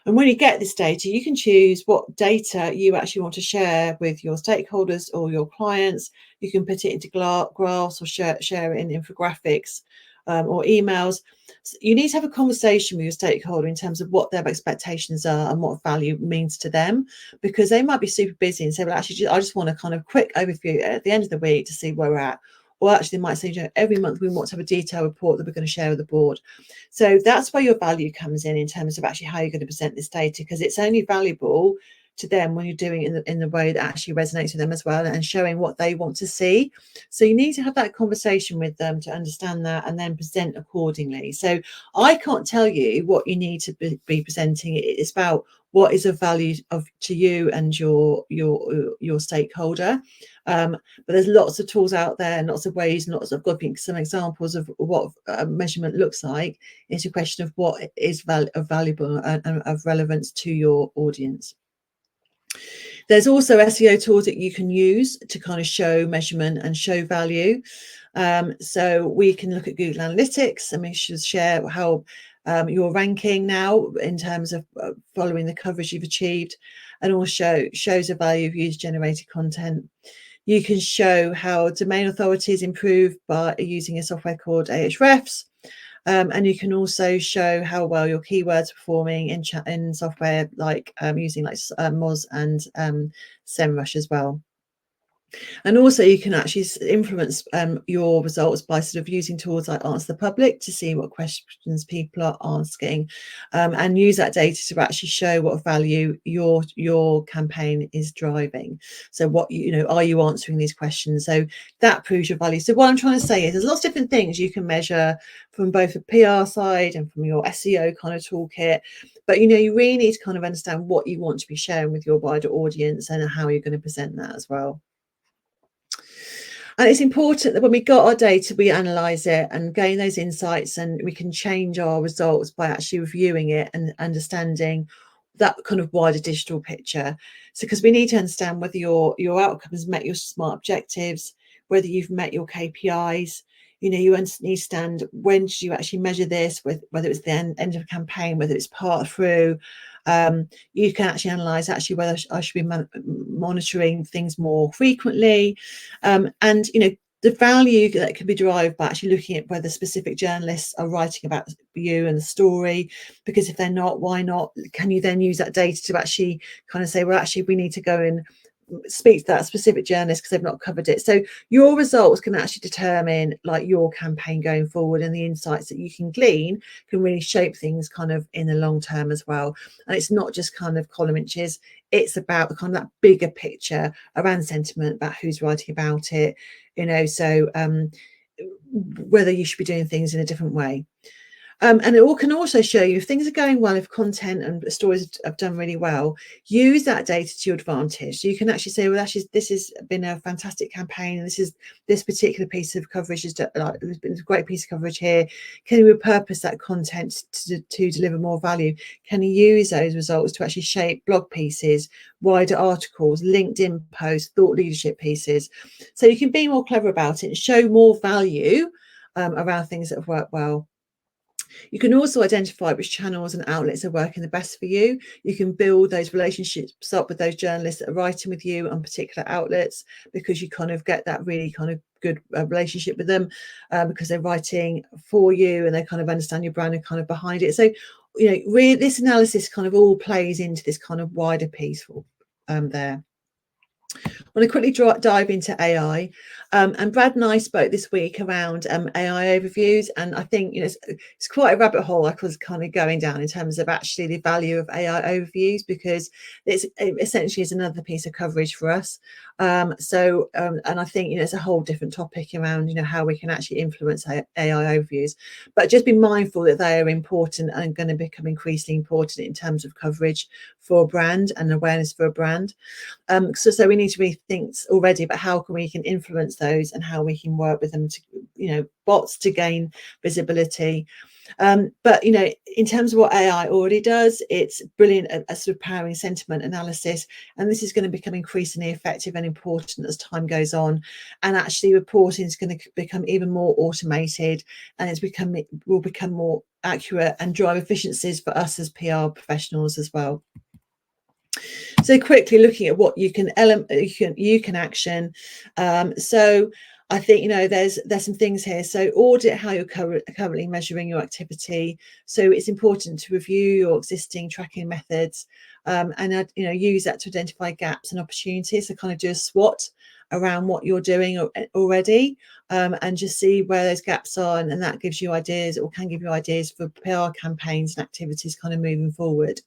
And when you get this data, you can choose what data you actually want to share with your stakeholders or your clients. You can put it into graphs or share it in infographics or emails. So you need to have a conversation with your stakeholder in terms of what their expectations are and what value means to them, because they might be super busy and say, well, actually, I just want a kind of quick overview at the end of the week to see where we're at. Or actually, they might say, every month we want to have a detailed report that we're going to share with the board. So that's where your value comes in terms of actually how you're going to present this data, because it's only valuable to them when you're doing it in the way that actually resonates with them as well, and showing what they want to see. So you need to have that conversation with them to understand that and then present accordingly. So I can't tell you what you need to be presenting. It's about what is of value to you and your stakeholder. But there's lots of tools out there and lots of ways, and lots of, I've got some examples of what measurement looks like. It's a question of what is valuable and of relevance to your audience. There's also SEO tools that you can use to kind of show measurement and show value. So we can look at Google Analytics, and we should share how you're ranking now in terms of following the coverage you've achieved, and also shows the value of user-generated content. You can show how domain authorities improve by using a software called Ahrefs. And you can also show how well your keywords are performing in software like using like Moz and SEMrush as well. And also you can actually influence your results by sort of using tools like Answer the Public to see what questions people are asking, and use that data to actually show what value your campaign is driving. So what, are you answering these questions? So that proves your value. So what I'm trying to say is there's lots of different things you can measure from both the PR side and from your SEO kind of toolkit. But you really need to kind of understand what you want to be sharing with your wider audience and how you're going to present that as well. And it's important that when we got our data, we analyse it and gain those insights, and we can change our results by actually reviewing it and understanding that kind of wider digital picture. So because we need to understand whether your outcomes met your SMART objectives, whether you've met your KPIs. You understand when did you actually measure this, whether it's the end of a campaign, whether it's part through. You can actually analyse whether I should be monitoring things more frequently, and the value that can be derived by actually looking at whether specific journalists are writing about you and the story, because if they're not, why not? Can you then use that data to actually kind of say, well, actually we need to go and speak to that specific journalist because they've not covered it. So your results can actually determine like your campaign going forward, and the insights that you can glean can really shape things kind of in the long term as well. And it's not just kind of column inches, it's about kind of that bigger picture around sentiment, about who's writing about it, so whether you should be doing things in a different way. And it can also show you if things are going well, if content and stories have done really well, use that data to your advantage. So you can actually say, well, actually, this has been a fantastic campaign. And this particular piece of coverage has been a great piece of coverage here. Can you repurpose that content to deliver more value? Can you use those results to actually shape blog pieces, wider articles, LinkedIn posts, thought leadership pieces? So you can be more clever about it and show more value around things that have worked well. You can also identify which channels and outlets are working the best for you. You can build those relationships up with those journalists that are writing with you on particular outlets, because you kind of get that really kind of good relationship with them, because they're writing for you and they kind of understand your brand and kind of behind it. So, really this analysis kind of all plays into this kind of wider piece there. I want to quickly dive into AI, and Brad and I spoke this week around AI overviews, and I think it's quite a rabbit hole I was kind of going down in terms of actually the value of AI overviews, because it essentially is another piece of coverage for us. And I think it's a whole different topic around how we can actually influence AI overviews, but just be mindful that they are important and going to become increasingly important in terms of coverage for a brand and awareness for a brand. So we need to rethink already about how we can influence those and how we can work with them to, bots to gain visibility. But in terms of what AI already does, it's brilliant at sort of powering sentiment analysis, and this is going to become increasingly effective and important as time goes on. And actually, reporting is going to become even more automated, and will become more accurate and drive efficiencies for us as PR professionals as well. So quickly looking at what you can action. So I think there's some things here. So audit how you're currently measuring your activity. So it's important to review your existing tracking methods, and use that to identify gaps and opportunities. So kind of do a SWOT around what you're doing already, and just see where those gaps are, and that gives you ideas, or can give you ideas for PR campaigns and activities kind of moving forward.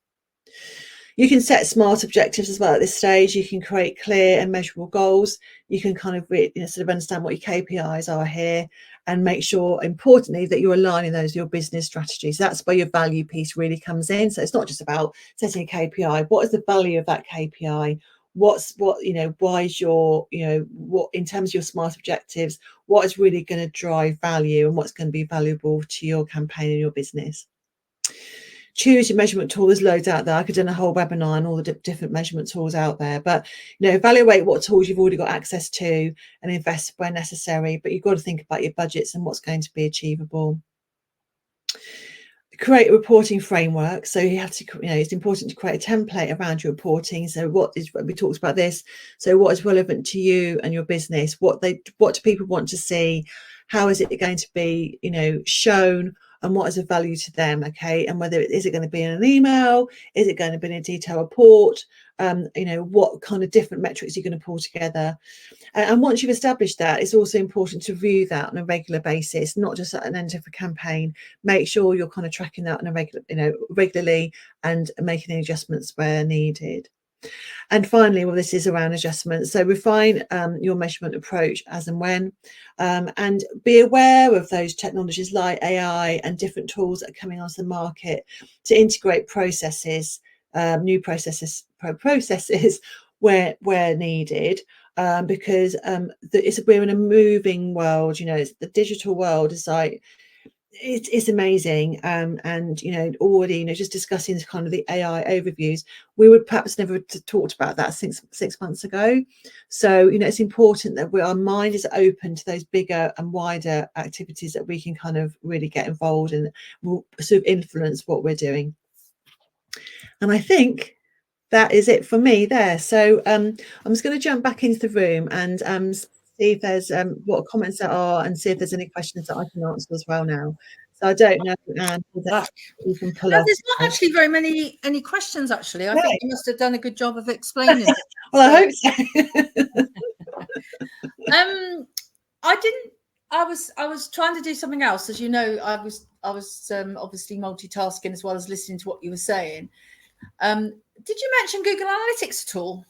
You can set SMART objectives as well at this stage. You can create clear and measurable goals. You can kind of sort of understand what your KPIs are here, and make sure, importantly, that you're aligning those with your business strategy. So that's where your value piece really comes in. So it's not just about setting a KPI. What is the value of that KPI? Why is your, what in terms of your SMART objectives, what is really going to drive value and what's going to be valuable to your campaign and your business? Choose your measurement tool. There's loads out there. I could do a whole webinar on all the different measurement tools out there, but evaluate what tools you've already got access to and invest where necessary. But you've got to think about your budgets and what's going to be achievable. Create a reporting framework. So you have to, it's important to create a template around your reporting. So we talked about this. So what is relevant to you and your business? What do people want to see? How is it going to be, shown? And what is of value to them, okay? And whether is it going to be in an email? Is it going to be in a detailed report? what kind of different metrics you're going to pull together. And once you've established that, it's also important to review that on a regular basis, not just at an end of a campaign. Make sure you're kind of tracking that on a regularly, and making any adjustments where needed. And finally, well, this is around adjustments. So refine your measurement approach as and when, and be aware of those technologies like AI and different tools that are coming onto the market to integrate processes, new processes where needed. Because we're in a moving world. The digital world is like, it's amazing, and already just discussing kind of the AI overviews, we would perhaps never have talked about that 6 months ago. So it's important that our mind is open to those bigger and wider activities that we can kind of really get involved in, will sort of influence what we're doing. And I think that is it for me there. So I'm just going to jump back into the room and see if there's what comments there are, and see if there's any questions that I can answer as well now. So I don't know, Anne, you can pull off. There's not actually very any questions, actually. I think you must have done a good job of explaining it. Well, I hope so. I was trying to do something else. As you know, I was obviously multitasking as well as listening to what you were saying. Did you mention Google Analytics at all?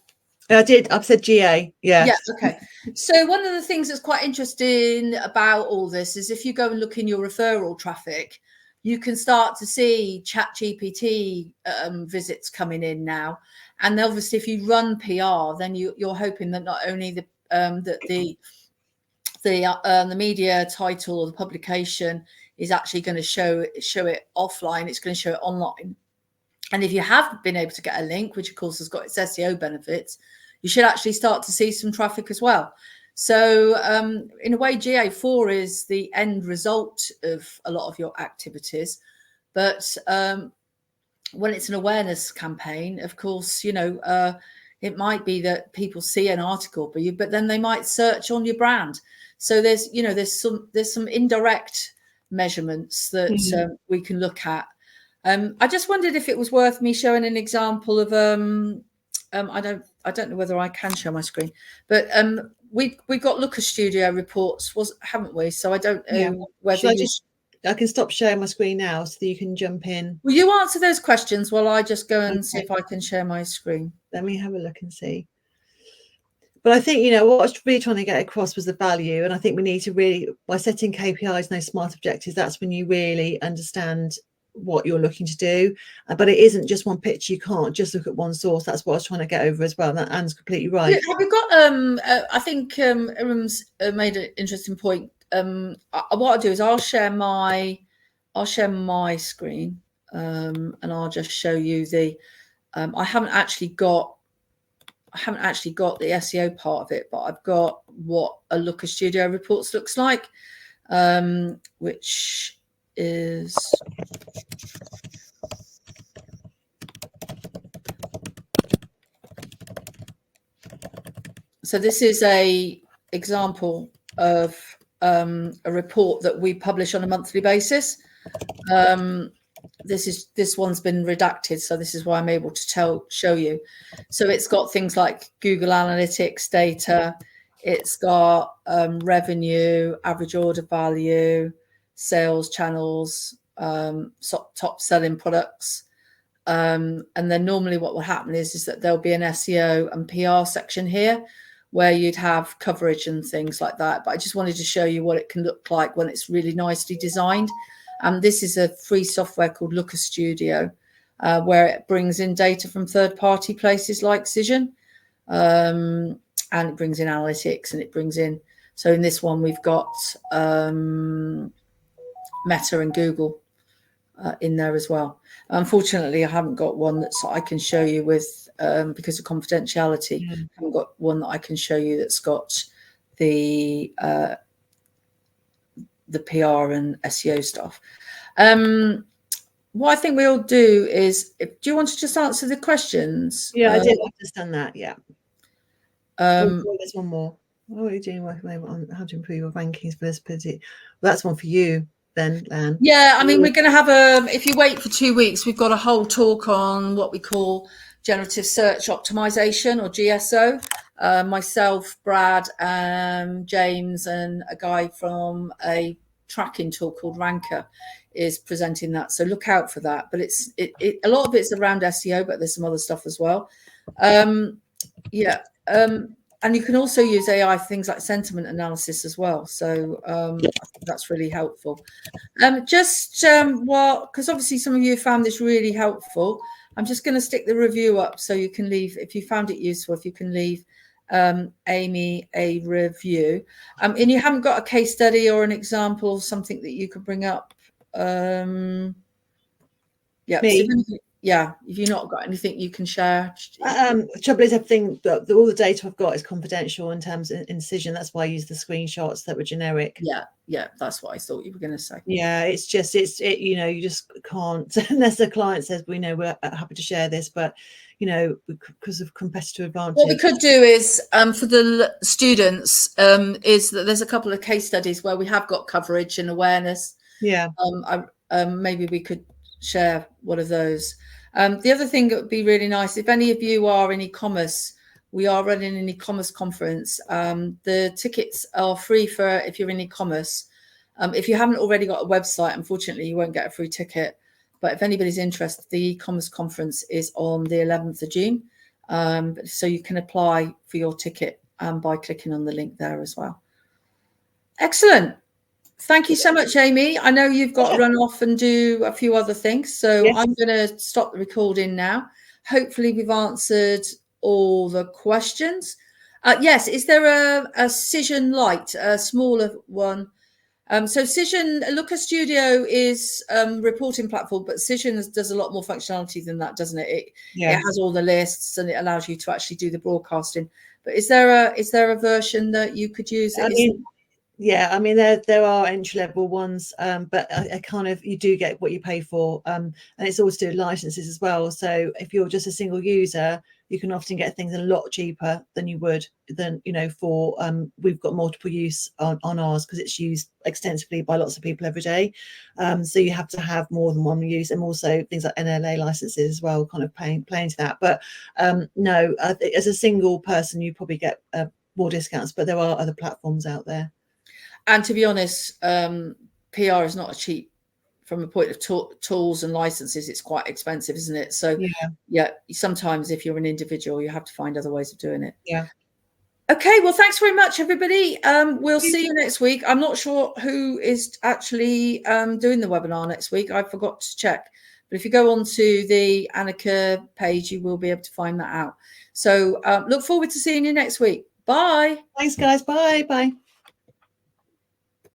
I did. I've said GA. Yeah. Okay. So one of the things that's quite interesting about all this is if you go and look in your referral traffic, you can start to see ChatGPT visits coming in now. And obviously, if you run PR, then you're hoping that not only the media title or the publication is actually going to show it offline, it's going to show it online. And if you have been able to get a link, which of course has got its SEO benefits, you should actually start to see some traffic as well. So in a way, GA4 is the end result of a lot of your activities. But when it's an awareness campaign, of course, it might be that people see an article for you, but then they might search on your brand. So there's some indirect measurements that we can look at. I just wondered if it was worth me showing an example of I don't know whether I can show my screen, but we got Looker Studio reports, haven't we? So I don't know whether I can stop sharing my screen now so that you can jump in. Will you answer those questions while I just go and see if I can share my screen? Let me have a look and see. But I think, what I was really trying to get across was the value. And I think we need to really, by setting KPIs and those SMART objectives, that's when you really understand what you're looking to do. But it isn't just one picture. You can't just look at one source. That's what I was trying to get over as well. And that Anne's completely right. Have you got I think Iram's made an interesting point. What I'll do is I'll share my screen, and I'll just show you the I haven't actually got the SEO part of it, but I've got what a Looker Studio reports looks like, which is so this is a example of a report that we publish on a monthly basis. This one's been redacted, so this is why I'm able to show you. So it's got things like Google Analytics data, it's got revenue, average order value, sales channels, top selling products, and then normally what will happen is that there'll be an SEO and PR section here where you'd have coverage and things like that. But I just wanted to show you what it can look like when it's really nicely designed. This is a free software called Looker Studio, where it brings in data from third-party places like Cision, and it brings in analytics, and it brings in. So in this one, we've got Meta and Google in there as well. Unfortunately, I haven't got one that I can show you with because of confidentiality. I haven't got one that I can show you that's got the PR and SEO stuff. What I think we'll do is, do you want to just answer the questions? Yeah, I did understand that. Yeah. There's one more. What are you doing working on how to improve your rankings for visibility? Well, that's one for you then, Anne. Yeah, I mean, we're going to have if you wait for 2 weeks, we've got a whole talk on what we call generative search optimization, or GSO. Myself, Brad, James, and a guy from a tracking tool called Ranker is presenting that. So look out for that. But a lot of it's around SEO, but there's some other stuff as well. Yeah. And you can also use AI for things like sentiment analysis as well. So I think that's really helpful. Well, because obviously some of you found this really helpful, I'm just going to stick the review up so you can leave, if you found it useful, if you can leave Amy a review. And you haven't got a case study or an example of something that you could bring up. Yeah. Me? So if you've not got anything you can share. The trouble is, everything, all the data I've got is confidential in terms of Cision. That's why I use the screenshots that were generic. Yeah, that's what I thought you were going to say. Yeah, it's just you just can't unless the client says, we're happy to share this, but because of competitive advantage. What we could do is for the students is that there's a couple of case studies where we have got coverage and awareness. Yeah. Maybe we could share one of those. The other thing that would be really nice, if any of you are in e-commerce, we are running an e-commerce conference. The tickets are free for if you're in e-commerce. If you haven't already got a website, unfortunately, you won't get a free ticket. But if anybody's interested, the e-commerce conference is on the 11th of June. So you can apply for your ticket by clicking on the link there as well. Excellent. Thank you so much, Amy. I know you've got to run off and do a few other things. So yes. I'm going to stop the recording now. Hopefully we've answered all the questions. Yes, is there a Cision Lite, a smaller one? So Cision, Looker Studio is reporting platform, but Cision does a lot more functionality than that, doesn't it? It has all the lists and it allows you to actually do the broadcasting. But is there a version that you could use? I mean, there are entry-level ones, but I kind of, you do get what you pay for, and it's also licenses as well. So if you're just a single user, you can often get things a lot cheaper than you would for we've got multiple use on ours because it's used extensively by lots of people every day. So you have to have more than one use, and also things like NLA licenses as well, kind of playing to that. But no, as a single person, you probably get more discounts, but there are other platforms out there. And to be honest, PR is not cheap from a point of tools and licenses. It's quite expensive, isn't it? So yeah, sometimes if you're an individual, you have to find other ways of doing it. Yeah. Okay, well, thanks very much, everybody. We'll see you next week. I'm not sure who is actually doing the webinar next week. I forgot to check. But if you go onto the Annika page, you will be able to find that out. So look forward to seeing you next week. Bye. Thanks, guys. Bye. Bye.